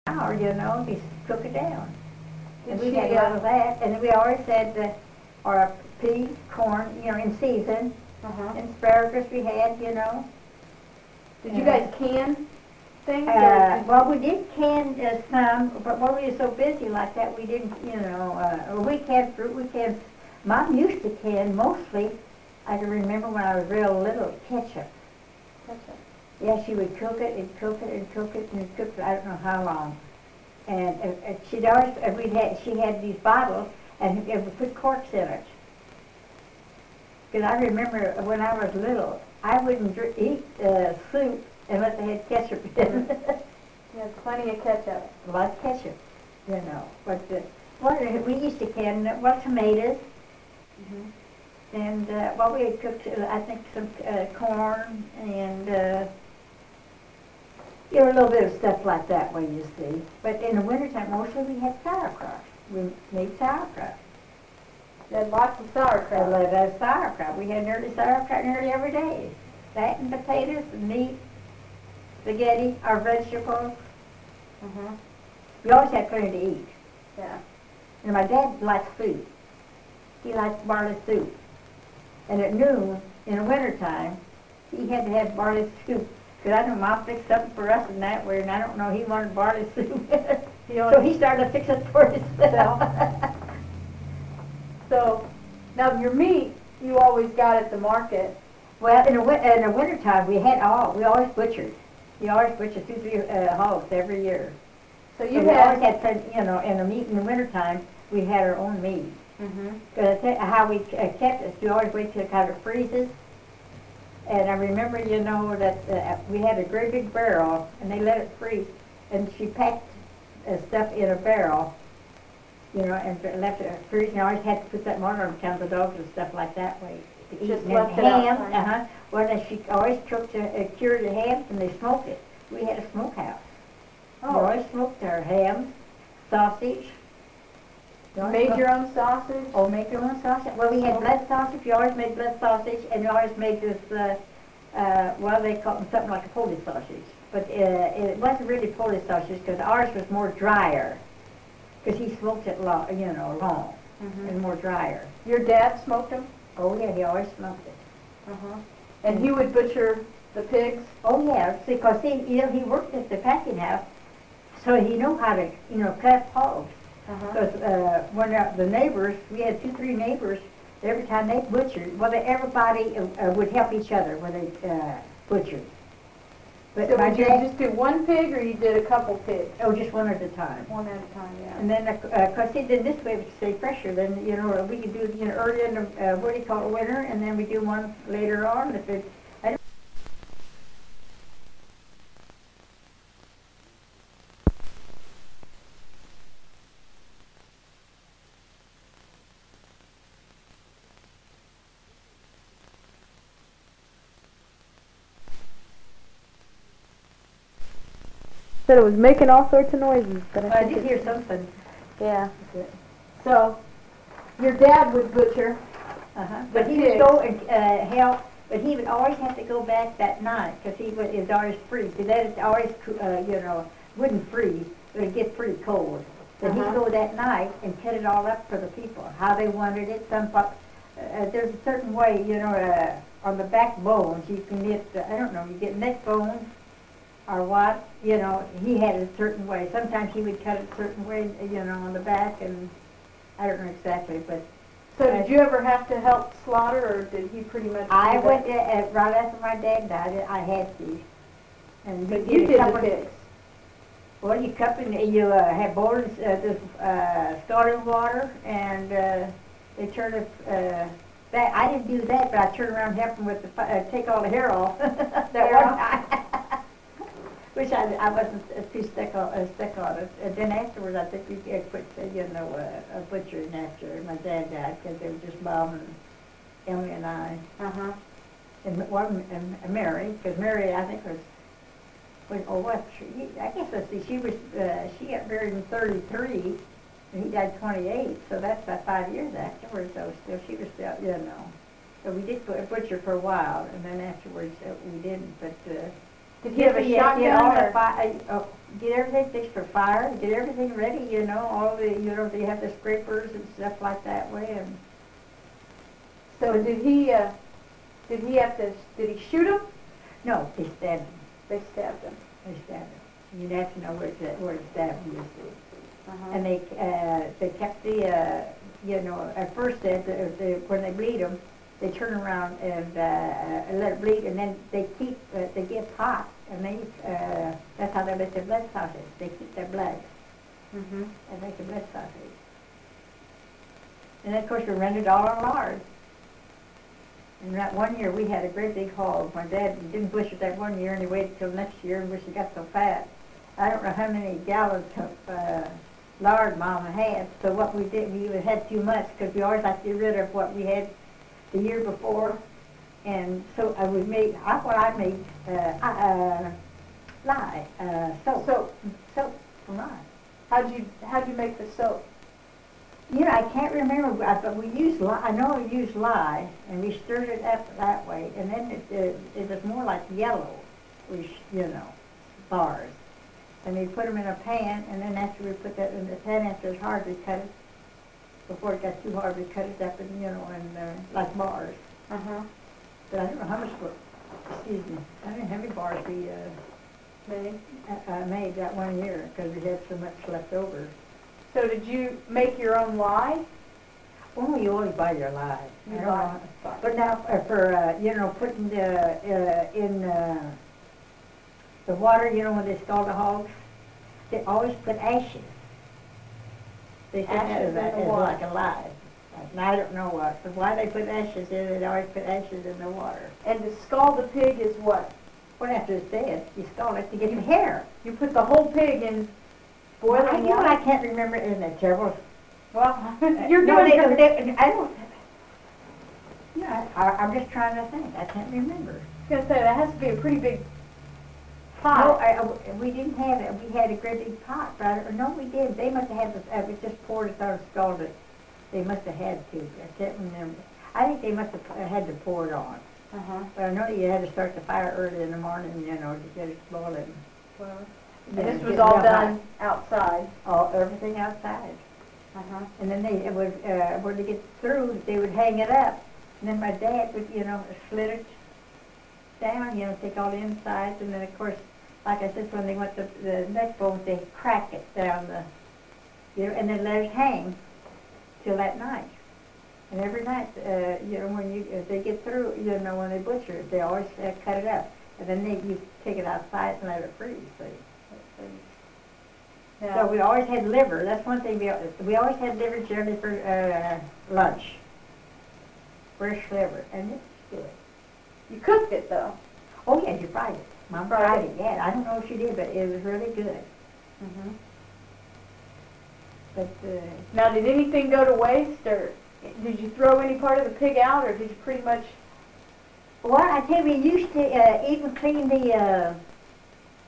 hour, you know, just cook it down. And we She, had a lot of that, and then we always had our peas, corn, you know, in season, and asparagus we had, you know. Did you guys can things? Well, we did can some, but when we were so busy like that, we didn't, you know, we canned fruit, we canned, Mom used to can mostly, I can remember when I was real little, ketchup. Ketchup. Yeah, she would cook it and cook it and cook it and cook it, I don't know how long. And she'd always, she had these bottles, and we put corks in it. Because I remember when I was little, I wouldn't eat soup unless they had ketchup in it. You had plenty of ketchup. A lot of ketchup, you know. But we used to can, tomatoes. And, we had cooked, I think, some corn and, you know, a little bit of stuff like that, way you see. But in the wintertime, mostly we had sauerkraut. We made sauerkraut. You had lots of sauerkraut. I love sauerkraut. We had nearly sauerkraut nearly every day. That and potatoes and meat, spaghetti, our vegetables. We always had plenty to eat. Yeah. And my dad likes soup. He likes barley soup. And at noon, in the wintertime, he had to have barley soup. Because I know Mom fixed something for us in that way, and I don't know, he wanted barley soup. So he started to fix it for himself. So, now your meat, you always got at the market. Well, in the wintertime, we always butchered. We always butchered 2-3 hogs every year. So you always had plenty, you know, and the meat in the wintertime, we had our own meat. Because how we kept it, we always wait till it kind of freezes. And I remember, you know, that we had a great big barrel, and they let it freeze. And she packed stuff in a barrel, you know, and left it freeze. And I always had to put that water on the dogs and stuff like that way. To Just eat. left it ham, outside. Well, then she always cooked, cured the hams, and they smoked it. We had a smokehouse. We always smoked our hams, sausage. Made your own sausage? Oh, make your own sausage. Well, we had blood sausage. You always made blood sausage, and you always made this, they call them something like a Polish sausage. But it wasn't really Polish sausage because ours was more drier. Because he smoked it long, and more drier. Your dad smoked them? Oh, yeah, he always smoked it. And he would butcher the pigs? Oh, yeah, because he worked at the packing house, so he knew how to, cut hogs. Because when the neighbors, we had 2-3 neighbors, every time they butchered, everybody would help each other when they butchered. But so did you just do one pig, or you did a couple pigs? Oh, just one at a time. One at a time, yeah. And then, because then this way we could stay fresher. Then, we could do it early in the, winter, and then we do one later on. If it, Said it was making all sorts of noises, but I did hear something. Yeah. So, your dad would butcher. But he would go and help, but he would always have to go back that night because it was always freeze. Because that is always, wouldn't freeze, but it'd get pretty cold. But he'd go that night and cut it all up for the people, how they wanted it. There's a certain way, on the back bones, you can get, you get neck bones or what, he had it a certain way. Sometimes he would cut it a certain way, on the back, and I don't know exactly, but. So did you ever have to help slaughter, or did he pretty much? I went right after my dad died. I had to. And but you did the pigs. Well, you cut and you had boiled scalding water, and they turned it. That I didn't do that, but I turned around and helped them with take all the hair off. That one time. Which I wasn't too stuck on it. And then afterwards, I think we quit, butchering after my dad died because they were just Mom and Emily and I. And Mary, because Mary, I think I guess let's see, she got married in 33, and he died 28, so that's about 5 years afterwards. So she was still, So we did butcher for a while, and then afterwards we didn't, but. Did he have a Get all the shotgun? get everything fixed for fire, get everything ready, you know, all the, you know, they have the scrapers and stuff like that way, and So did he shoot him? no, they stabbed him. They stabbed him. They stabbed him. You'd have to know where it stabbed him, you see. Uh-huh. And they kept the, you know, at first when they bleed them, they turn around and let it bleed, and then they get hot, and that's how they make their blood sausage. They keep their blood Mm-hmm. and make the blood sausage. And then, of course, we rented all our lard. And that one year we had a great big hog. My dad didn't bush it that one year, and he waited till next year, and wish he got so fat. I don't know how many gallons of lard Mama had. So what we did, we had too much because we always like to get rid of what we had the year before. And so I made lye, soap from lye. How'd you make the soap? You know, I can't remember, but we used lye. I know we used lye, and we stirred it up that way, and then it was more like yellow, bars. And we put them in a pan, and then after we put that in the pan, after it's hard, we cut it. Before it got too hard, we cut it up, and like bars. Uh-huh. But I don't know how much. Excuse me. I don't know how many bars we made that one year because we had so much left over. So did you make your own lye? Oh, you always buy your lye. You buy. But now for putting in the water, when they scald the hogs, they always put ashes. They said Ashes that in the is water. like a lye. And I don't know what, but why they put ashes in it, they always put ashes in the water. And to scald the pig is what? Well, after it's dead, you scald it to get the hair. You put the whole pig in boiling water? I can't remember, isn't it terrible? Well, You're doing it. I don't. I'm just trying to think. I can't remember. I was going to say, that has to be a pretty big pot. No, we didn't have it. We had a great big pot. But no, we did. They must have had we just poured it out and scalded it. They must have had to. I can't remember. I think they must have had to pour it on. Uh-huh. But I know you had to start the fire early in the morning, to get it boiling. Well, and this was all done outside? Everything outside. Uh-huh. And then when they get through, they would hang it up. And then my dad would, slit it down, take all the insides. And then, of course, like I said, when they went to the neck bones, they crack it down and then let it hang till that night. And every night, if they get through, when they butcher it, they always cut it up. And then you take it outside and let it freeze. Yeah. So we always had liver. That's one thing we always had liver generally for lunch. Fresh liver, and it's good. You cooked it though. Oh yeah, you fried it. Mom fried it. Yeah, I don't know if she did, but it was really good. Mm-hmm. But now, did anything go to waste, or did you throw any part of the pig out, or did you pretty much? Well, I tell you, we used to even clean the.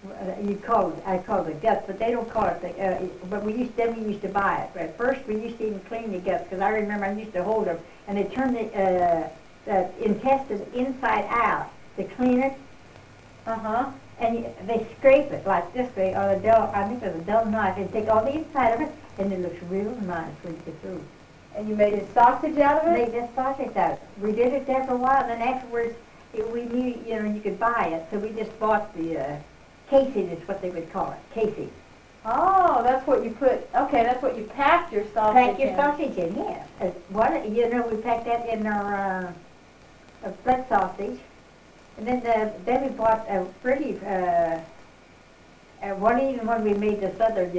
I call it the guts, but they don't call it the. But we used to buy it. But at first, we used to even clean the guts because I remember I used to hold them, and they turned the intestines inside out to clean it. Uh-huh. And they scrape it like this way on a dull. I think it was a dull knife, and take all the inside of it, and it looks real nice when you get through. And you made a sausage out of it? Made this sausage out of it. We did it there for a while, and then afterwards, we knew you could buy it, so we just bought the. Casing is what they would call it, casing. Oh, that's what you put, okay, that's what you packed your sausage in. Pack your sausage in, yes. We packed that in our blood sausage. And then we bought a pretty, even when we made this other,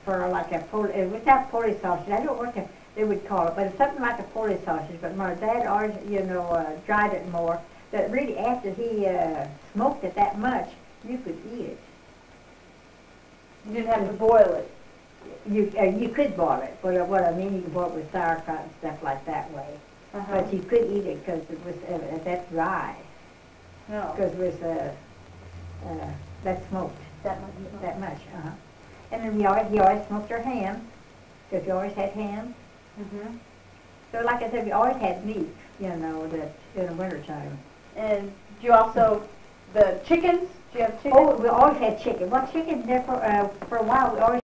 for like a Polish, it was not Polish sausage, I don't know what they would call it, but it's something like a Polish sausage, but my dad always, dried it more. But really, after he smoked it that much, you could eat it. You didn't have to boil it. You could boil it, but what I mean, you could boil it with sauerkraut and stuff like that way. Uh-huh. But you could eat it because it was that dry. No. Because it was that smoked. That much. That much, uh-huh. And then you always smoked your ham, because you always had ham. Mm-hmm. So like I said, we always had meat, that in the wintertime. And you also, the chickens, Do you have chicken? Oh, we always had chicken. Well, chicken there for a while, we always